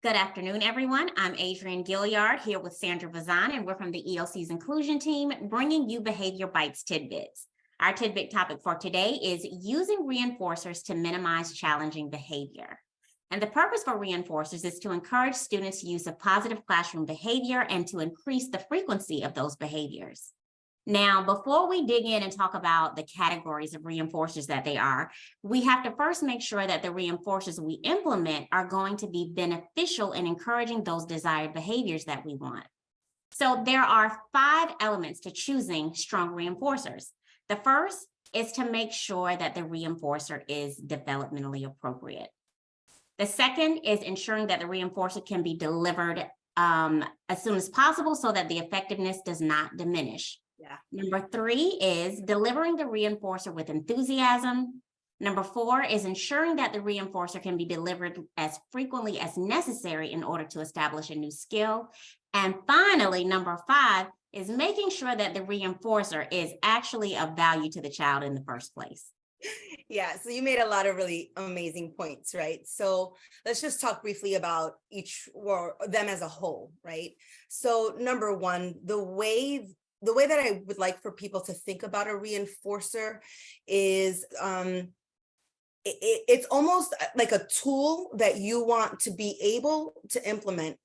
Good afternoon, everyone. I'm Adrienne Gilliard here with Sandra Vazan, and we're from the ELC's inclusion team, bringing you Behavior Bites Tidbits. Our tidbit topic for today is using reinforcers to minimize challenging behavior. And the purpose for reinforcers is to encourage students' use of positive classroom behavior and to increase the frequency of those behaviors. Now, before we dig in and talk about the categories of reinforcers that they are, we have to first make sure that the reinforcers we implement are going to be beneficial in encouraging those desired behaviors that we want. So there are 5 elements to choosing strong reinforcers. The first is to make sure that the reinforcer is developmentally appropriate. The second is ensuring that the reinforcer can be delivered as soon as possible so that the effectiveness does not diminish. Yeah. Number 3 is delivering the reinforcer with enthusiasm. Number 4 is ensuring that the reinforcer can be delivered as frequently as necessary in order to establish a new skill. And finally, number 5 is making sure that the reinforcer is actually of value to the child in the first place. Yeah, so you made a lot of really amazing points, right? So let's just talk briefly about each or them as a whole, right? So number 1, the way that I would like for people to think about a reinforcer is it's almost like a tool that you want to be able to implement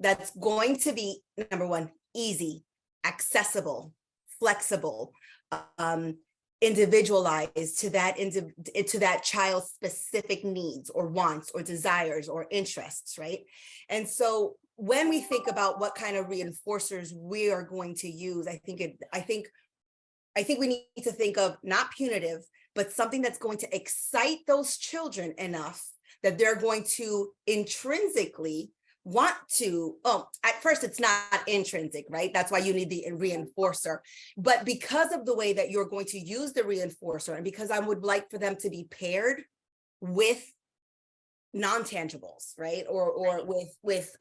that's going to be, number 1, easy, accessible, flexible, individualized to that child's specific needs or wants or desires or interests, right? And so when we think about what kind of reinforcers we are going to use, I think we need to think of not punitive, but something that's going to excite those children enough that they're going to intrinsically want to, at first it's not intrinsic, right? That's why you need the reinforcer. But because of the way that you're going to use the reinforcer, and because I would like for them to be paired with non-tangibles, right? Or with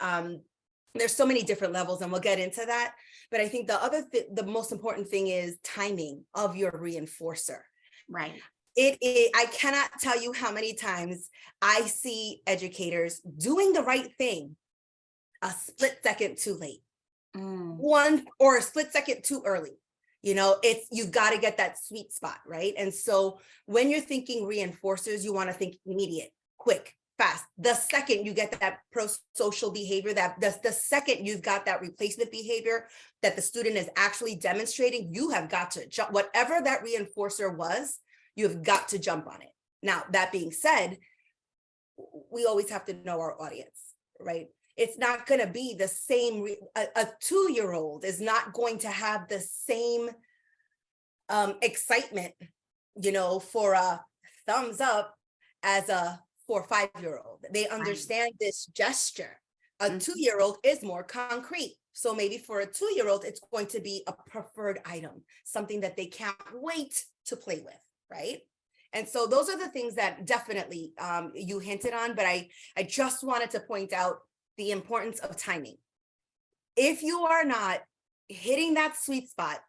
there's so many different levels, and we'll get into that. But I think the most important thing is timing of your reinforcer. Right. I cannot tell you how many times I see educators doing the right thing a split second too late, one or a split second too early. You got to get that sweet spot, right? And so when you're thinking reinforcers, you want to think immediate, quick, fast. The second you get that pro-social behavior, the second you've got that replacement behavior that the student is actually demonstrating, you have got to jump, whatever that reinforcer was, you have got to jump on it. Now, that being said, we always have to know our audience, right? It's not going to be the same. A 2-year-old is not going to have the same excitement, for a thumbs up as a 4 or 5-year-old. They understand this gesture. A 2-year-old is more concrete. So maybe for a 2-year-old, it's going to be a preferred item, something that they can't wait to play with, right? And so those are the things that definitely you hinted on, but I just wanted to point out the importance of timing. If you are not hitting that sweet spot,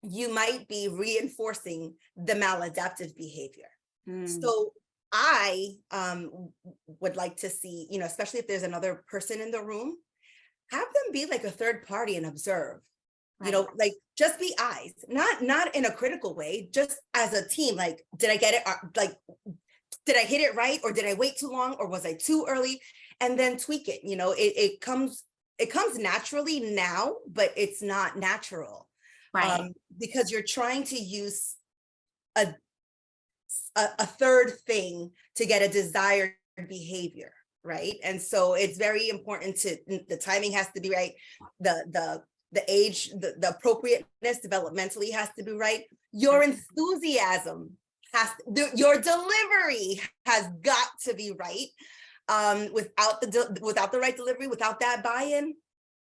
you might be reinforcing the maladaptive behavior. So I would like to see, especially if there's another person in the room, have them be like a third party and observe. Right. Like just be eyes, not in a critical way, just as a team. Like, did I get it? Like, did I hit it right? Or did I wait too long? Or was I too early? And then tweak it. It comes naturally now, but it's not natural. Right. Because you're trying to use a third thing to get a desired behavior, right? And so it's very important the timing has to be right. The age, the appropriateness developmentally has to be right. Your enthusiasm your delivery has got to be right. Without the right delivery, without that buy-in,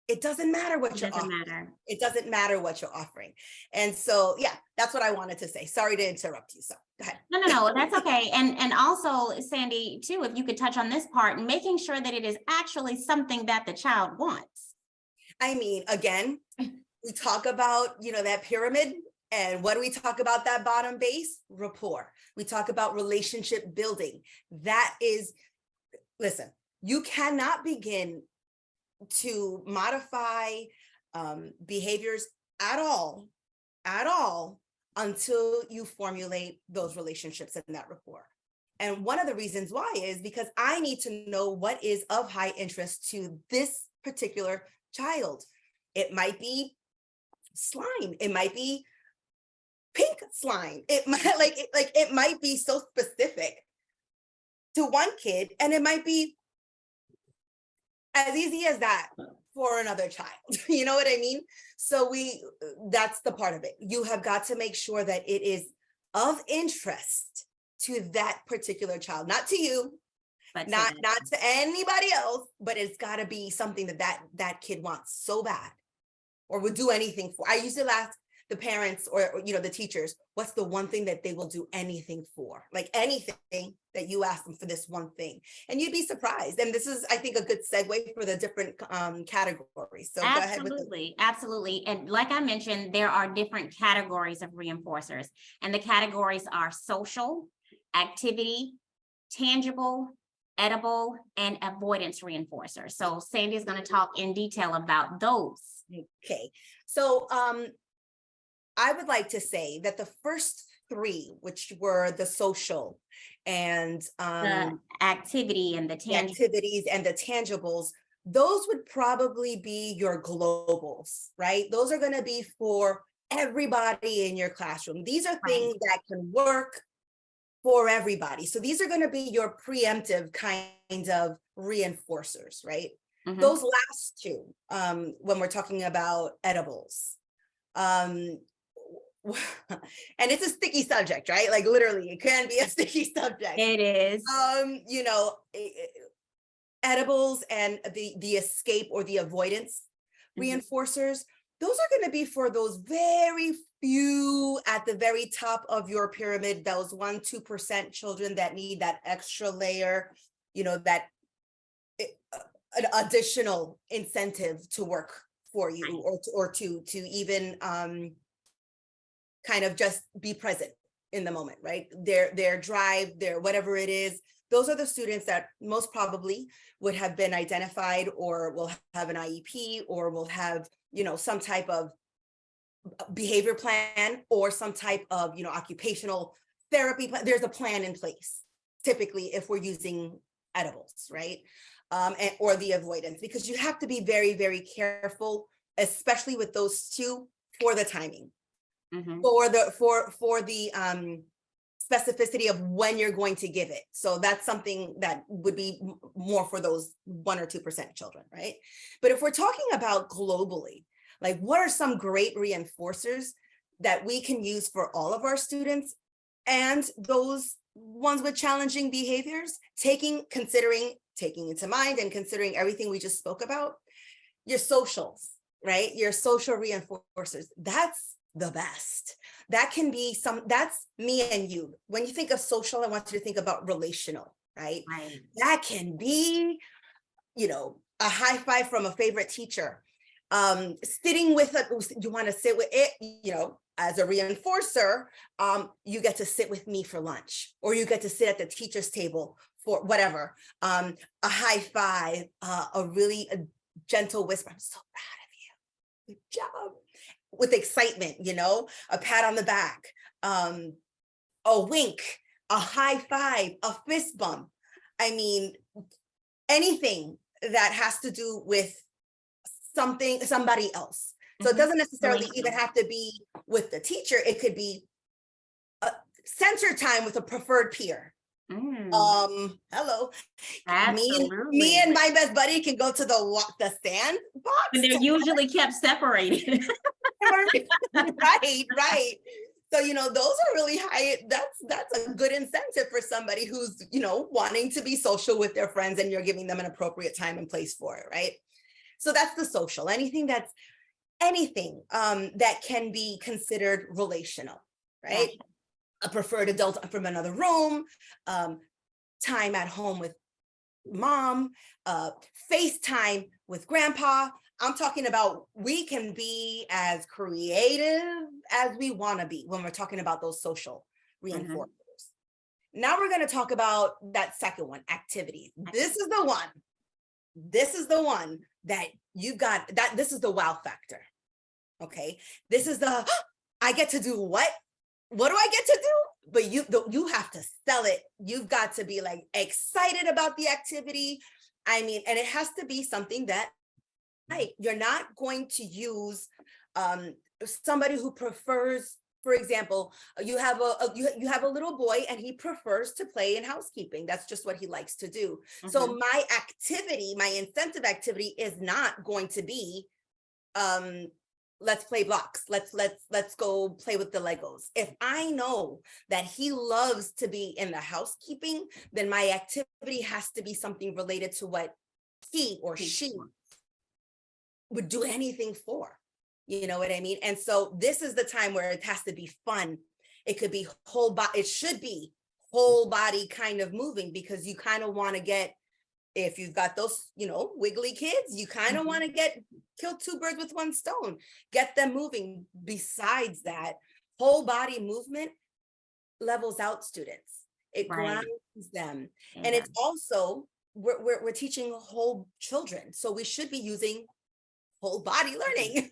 it doesn't matter what you're offering. It doesn't matter what you're offering. And so, yeah, that's what I wanted to say. Sorry to interrupt you. So go ahead. No, that's okay. And also, Sandy, too, if you could touch on this part, making sure that it is actually something that the child wants. I mean, again, we talk about, that pyramid. And what do we talk about that bottom base? Rapport. We talk about relationship building. That is, listen, You cannot begin to modify behaviors at all until you formulate those relationships and that rapport. And one of the reasons why is because I need to know what is of high interest to this particular child. It might be slime. It might be pink slime. It might it might be so specific to one kid, and it might be as easy as that for another child. You know what I mean? So that's the part of it. You have got to make sure that it is of interest to that particular child, not to you, But not to anybody else, but it's got to be something that kid wants so bad or would do anything for. I usually ask the parents or the teachers, what's the one thing that they will do anything for? Like anything that you ask them for this one thing, and you'd be surprised. And this is, I think, a good segue for the different categories. So go ahead with absolutely. And like I mentioned, there are different categories of reinforcers, and the categories are social, activity, tangible, edible, and avoidance reinforcers. So Sandy is going to talk in detail about those. Okay. So I would like to say that the first three, which were the social and The activity and the the activities and the tangibles, those would probably be your globals, right? Those are going to be for everybody in your classroom. These are things that can work for everybody. So these are going to be your preemptive kind of reinforcers, right? Mhm. Those last two, when we're talking about edibles, and it's a sticky subject, right? Like literally, it can be a sticky subject. It is. Edibles and the escape or the avoidance reinforcers, those are going to be for those very few at the very top of your pyramid, those 1-2% children that need that extra layer, that an additional incentive to work for you, or to even kind of just be present in the moment, right? Their drive, their whatever it is. Those are the students that most probably would have been identified or will have an IEP or will have, some type of behavior plan or some type of, occupational therapy plan. There's a plan in place, typically, if we're using edibles, right? Or the avoidance, because you have to be very, very careful, especially with those two, for the timing, for the specificity of when you're going to give it. So that's something that would be more for those 1 or 2% children, right? But if we're talking about globally, like what are some great reinforcers that we can use for all of our students and those ones with challenging behaviors, taking into mind and considering everything we just spoke about, your socials, right? Your social reinforcers, that's the best. That can be that's me and you. When you think of social, I want you to think about relational, right? That can be, a high five from a favorite teacher. Sitting with you want to sit with it, as a reinforcer, you get to sit with me for lunch, or you get to sit at the teacher's table for whatever, a high five, a gentle whisper, I'm so proud of you, good job, with excitement, a pat on the back, a wink, a high five, a fist bump. I mean, anything that has to do with somebody else. So it doesn't necessarily even have to be with the teacher. It could be a center time with a preferred peer. Hello. Me and my best buddy can go to the sandbox. And they're usually kept separated. Right. So, those are really high. That's a good incentive for somebody who's, wanting to be social with their friends, and you're giving them an appropriate time and place for it, right? So that's the social. Anything that can be considered relational, right? Gotcha. A preferred adult from another room, time at home with mom, FaceTime with grandpa. I'm talking about, we can be as creative as we want to be when we're talking about those social reinforcers. Now we're going to talk about that second one, activities. This is the one. This is the one that you've got, that this is the wow factor. Okay. This is the, I get to do what? What do I get to do? But you have to sell it. You've got to be like excited about the activity. I mean, and it has to be something that, like, you're not going to use somebody who prefers, for example, you have a little boy and he prefers to play in housekeeping. That's just what he likes to do. So my activity, my incentive activity is not going to be, let's play blocks. Let's go play with the Legos. If I know that he loves to be in the housekeeping, then my activity has to be something related to what he or she would do anything for. You know what I mean? And so this is the time where it has to be fun. It could be whole body. It should be whole body kind of moving, because you kind of want to get, if you've got those, you know, wiggly kids, you kind of want to kill two birds with one stone, get them moving. Besides that, whole body movement levels out students. It grounds them. And it's also, we're teaching whole children. So we should be using whole body learning.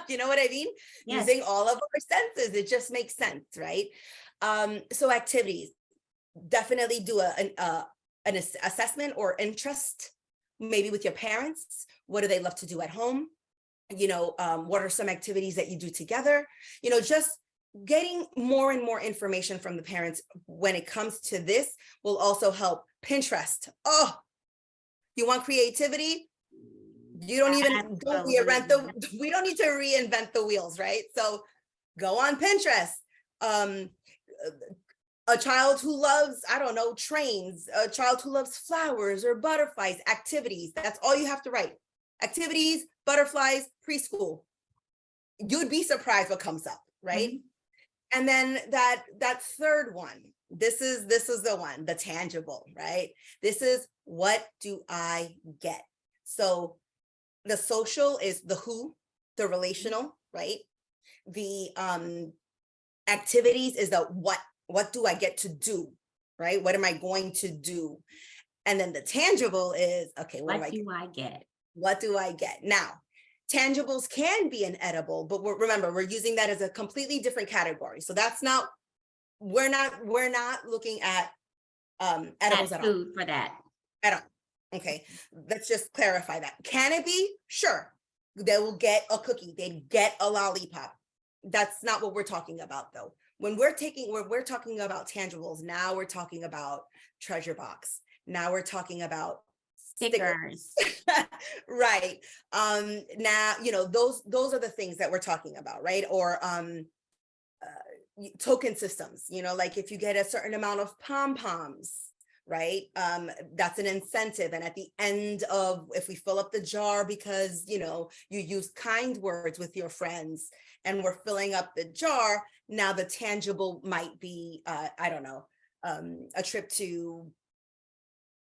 You know what I mean? Yes. Using all of our senses. It just makes sense, right? So activities, definitely do an assessment or interest, maybe with your parents. What do they love to do at home? You know, what are some activities that you do together? You know, just getting more and more information from the parents when it comes to this will also help. Pinterest. Oh, you want creativity? You don't even we don't need to reinvent the wheels, right? So go on Pinterest. A child who loves, I don't know, trains, a child who loves flowers or butterflies, activities. That's all you have to write. Activities, butterflies, preschool. You'd be surprised what comes up, right? And then that third one, this is the one, the tangible, right? This is, what do I get? So the social is the who, the relational, right? The activities is the what do I get to do, right? What am I going to do? And then the tangible is, okay, what do I get? What do I get? Now, tangibles can be an edible, but remember, we're using that as a completely different category. So that's not, we're not looking at edibles at all. Food for that. At all. Okay, let's just clarify that. Can it be? Sure. They will get a cookie. They get a lollipop. That's not what we're talking about, though. When we're talking about tangibles, now we're talking about treasure box. Now we're talking about stickers. Right. Now, you know, those are the things that we're talking about, right? Or token systems, you know, like if you get a certain amount of pom-poms, right? That's an incentive. And at the end of, if we fill up the jar because, you know, you use kind words with your friends and we're filling up the jar, now the tangible might be, I don't know, a trip to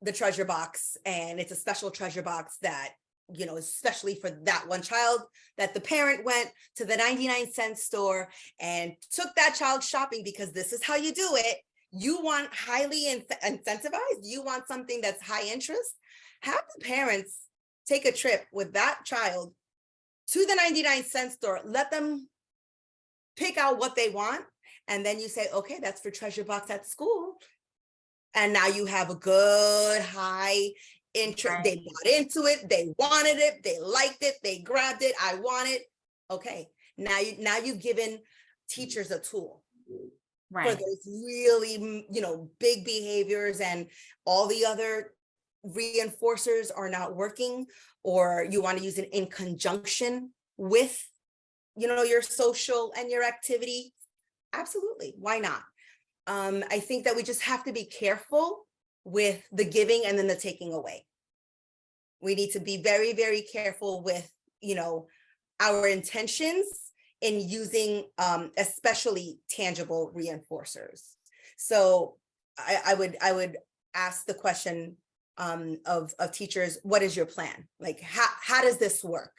the treasure box, and it's a special treasure box that, you know, especially for that one child, that the parent went to the 99-cent store and took that child shopping, because this is how you do it. You want highly incentivized, you want something that's high interest. Have the parents take a trip with that child to the 99-cent store, let them pick out what they want. And then you say, okay, that's for treasure box at school. And now you have a good high interest. Right. They bought into it. They wanted it. They liked it. They grabbed it. I want it. Okay. Now you've given teachers a tool. Right. For those really, you know, big behaviors, and all the other reinforcers are not working, or you want to use it in conjunction with, you know, your social and your activity. Absolutely. Why not? I think that we just have to be careful with the giving and then the taking away. We need to be very, very careful with, you know, our intentions in using especially tangible reinforcers. So I would ask the question of teachers, what is your plan? Like, how does this work?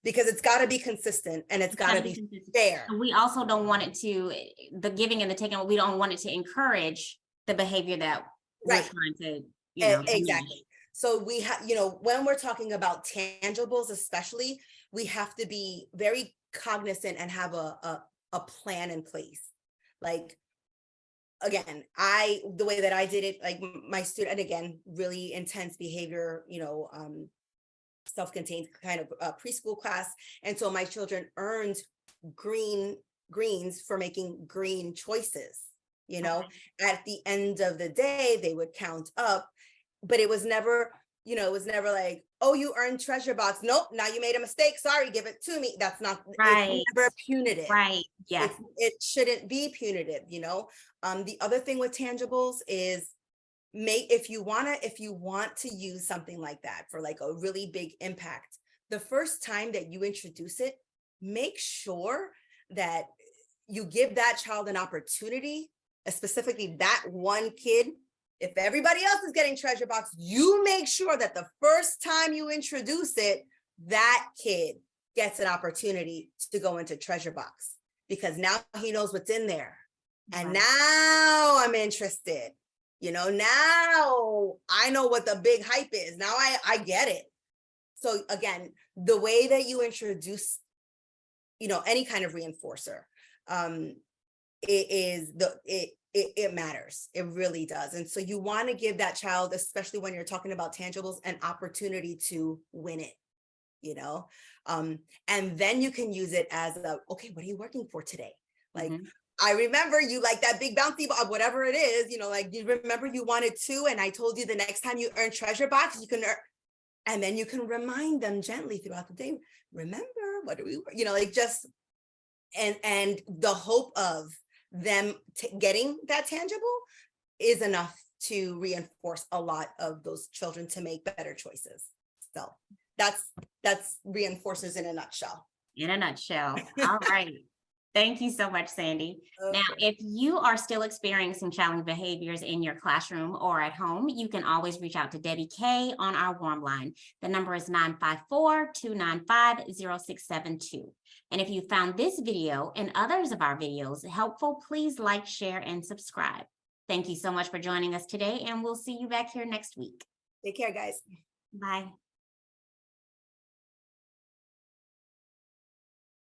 Because it's got to be consistent and it's got to be fair. We also don't want it to, the giving and the taking, we don't want it to encourage the behavior that Right. we're trying to, you know, diminish. Exactly. So we have, you know, when we're talking about tangibles, especially, we have to be very cognizant and have a plan in place. Like, again, the way that I did it, like my student, and again, really intense behavior, you know, self-contained kind of preschool class. And so my children earned greens for making green choices. You know, at the end of the day, they would count up, but it was never, you know, it was never like, oh, you earned treasure box. Nope, now you made a mistake. Sorry, give it to me. That's not, Right. it's never punitive. Right. Yeah. It shouldn't be punitive, you know. The other thing with tangibles is if you want to use something like that for like a really big impact, the first time that you introduce it, make sure that you give that child an opportunity, specifically that one kid. If everybody else is getting treasure box, you make sure that the first time you introduce it, that kid gets an opportunity to go into treasure box, because now he knows what's in there. And now I'm interested. You know, now I know what the big hype is. Now I get it. So again, the way that you introduce, you know, any kind of reinforcer, it matters. It really does. And so you want to give that child, especially when you're talking about tangibles, an opportunity to win it, you know, and then you can use it as okay, what are you working for today? Like, I remember you like that big bouncy ball, whatever it is, you know, like you remember you wanted 2, and I told you the next time you earn treasure box, you can earn, and then you can remind them gently throughout the day, remember, what do we, you know, like just, and the hope of them getting that tangible is enough to reinforce a lot of those children to make better choices. So that's reinforcers in a nutshell. In a nutshell. All right. Thank you so much, Sandy. Okay. Now, if you are still experiencing challenging behaviors in your classroom or at home, you can always reach out to Debbie K on our warm line. The number is 954-295-0672. And if you found this video and others of our videos helpful, please like, share, and subscribe. Thank you so much for joining us today, and we'll see you back here next week. Take care, guys. Bye.